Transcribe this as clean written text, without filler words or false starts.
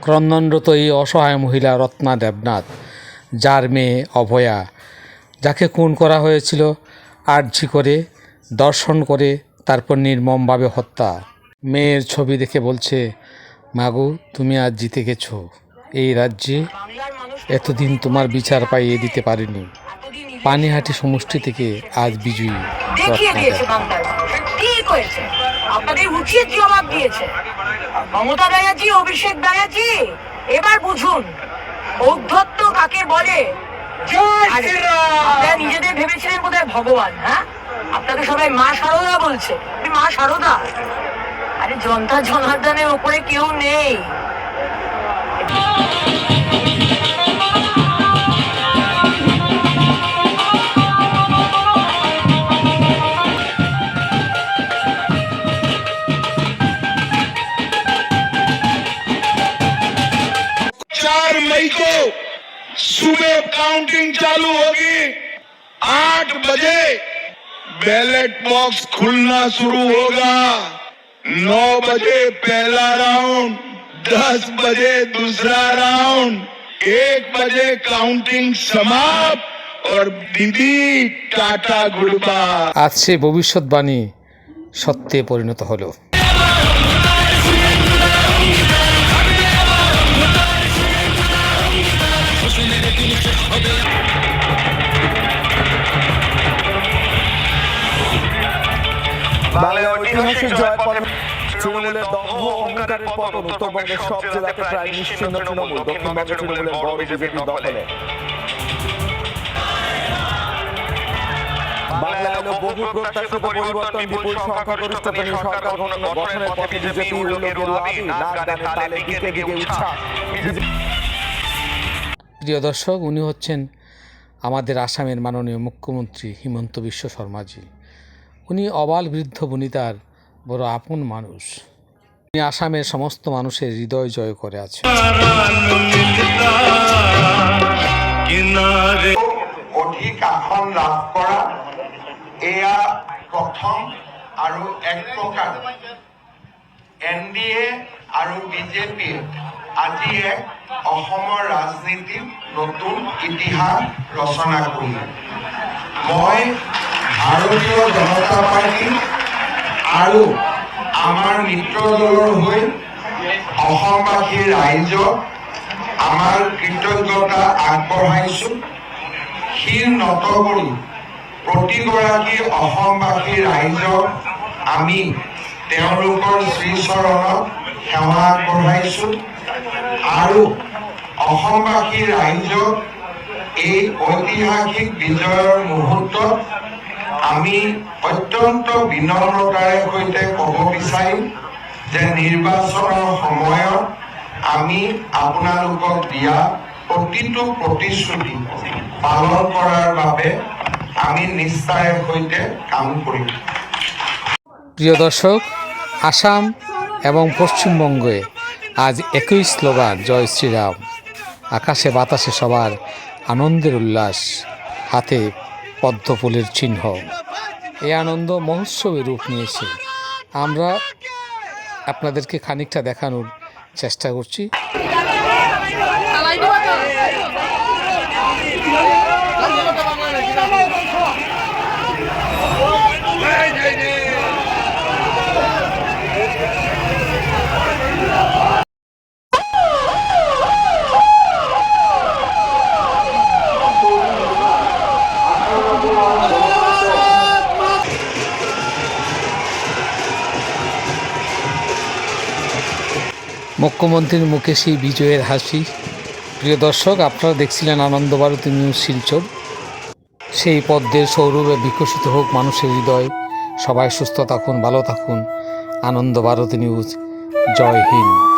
ক্রন্দনরত এই অসহায় মহিলা রত্না দেবনাথ, যার মেয়ে অভয়া, যাকে খুন করা হয়েছিল আর্জি করে, দর্শন করে, তারপর নির্মমভাবে হত্যা। মেয়ের ছবি দেখে বলছে, মাগো তুমি আজ জিতে গেছো, এই রাজ্যে এতদিন তোমার বিচার পাইয়ে দিতে পারিনি। পানিহাটি সমষ্টি থেকে আজ বিজয়ী আপনাদের উচিত জবাব দিয়েছে মমতা ব্যানার্জি, অভিষেক ব্যানার্জি। এবার বুঝুন ঔদ্ধত্য কাকে বলে। আপনারা নিজেদের ভেবেছিলেন বোধহয় ভগবান। হ্যাঁ, আপনাকে সবাই মা শারদা বলছে। মা শারদা, আরে জনতা জনার্দনের উপরে কেউ নেই। 4 मई को सुबह काउंटिंग चालू होगी। 8 बजे बैलेट बॉक्स खुलना शुरू होगा। 9 बजे पहला राउंड, 10 बजे दूसरा राउंड, 1 बजे काउंटिंग समाप्त और दीदी टाटा गुड बाय। आज से भविष्यवाणी सत्ये परिणत हलो। বাংলার ঐতিহাসিক জয়ের পরে তৃণমূলের দম্ভ অহংকারের পতন। উত্তরবঙ্গের সব জেলাতে প্রায় নিশ্চিহ্ন তৃণমূল, দক্ষিণবঙ্গে তৃণমূলের বড় বিজেপি দখলে। বাংলা এলো বহু প্রত্যাশিত পরিবর্তন, বিপুল সংখ্যাগরিষ্ঠতা নিয়ে সরকার গঠনের পথে বিজেপি উড়ল গেরুয়াবি, নাক গানে তালে দিকে দিকে উৎসাহ। প্রিয় দর্শক, উনি হচ্ছেন আমাদের আসামের মাননীয় মুখ্যমন্ত্রী হিমন্ত বিশ্ব শর্মাজি। উনি অবাল বৃদ্ধ বনিতার বড় আপন মানুষ। উনি আসামের সমস্ত মানুষের হৃদয় জয় করে আছেন। অধিক আসন লাভ কৰা এয়া প্ৰথম আৰু এক প্ৰকাৰ NDA আৰু বিজেপিয়ে আজি এক অসমৰ ৰাজনীতিত নতুন ইতিহাস ৰচনা কৰিলে। মই ভাৰতীয় জনতা পাৰ্টি আৰু আমাৰ মিত্ৰ দলৰ হৈ অসমবাসী ৰাইজক আমাৰ কৃতজ্ঞতা আগবঢ়াইছোঁ। শিৰ নত কৰি প্ৰতিগৰাকী অসমবাসী ৰাইজক আমি তেওঁলোকৰ শ্ৰীচৰণত সেৱা আগবঢ়াইছোঁ আৰু অসমবাসী ৰাইজক এই ঐতিহাসিক বিজয়ৰ মুহূৰ্তত আমি অত্যন্ত বিনম্ৰতাৰে সৈতে ক'ব বিচাৰিম যে নিৰ্বাচনৰ সময়ত আমি আপোনালোকক দিয়া প্ৰতিটো প্ৰতিশ্ৰুতি পালন কৰাৰ বাবে আমি নিষ্ঠাৰে সৈতে কাম কৰিম। প্রিয় দর্শক, আসাম এবং পশ্চিমবঙ্গে আজ একই স্লোগান, জয় শ্রীরাম। আকাশে বাতাসে সবার আনন্দের উল্লাস, হাতে পদ্মফুলের চিহ্ন। এই আনন্দ মহোৎসবে রূপ নিয়েছে। আমরা আপনাদেরকে খানিকটা দেখানোর চেষ্টা করছি। মুখ্যমন্ত্রীর মুখে সেই বিজয়ের হাসি। প্রিয় দর্শক, আপনারা দেখছিলেন আনন্দ ভারতী নিউজ শিলচর। সেই পদ্মের সৌরভে বিকশিত হোক মানুষের হৃদয়। সবাই সুস্থ থাকুন, ভালো থাকুন। আনন্দ ভারতী নিউজ। জয় হিন্দ।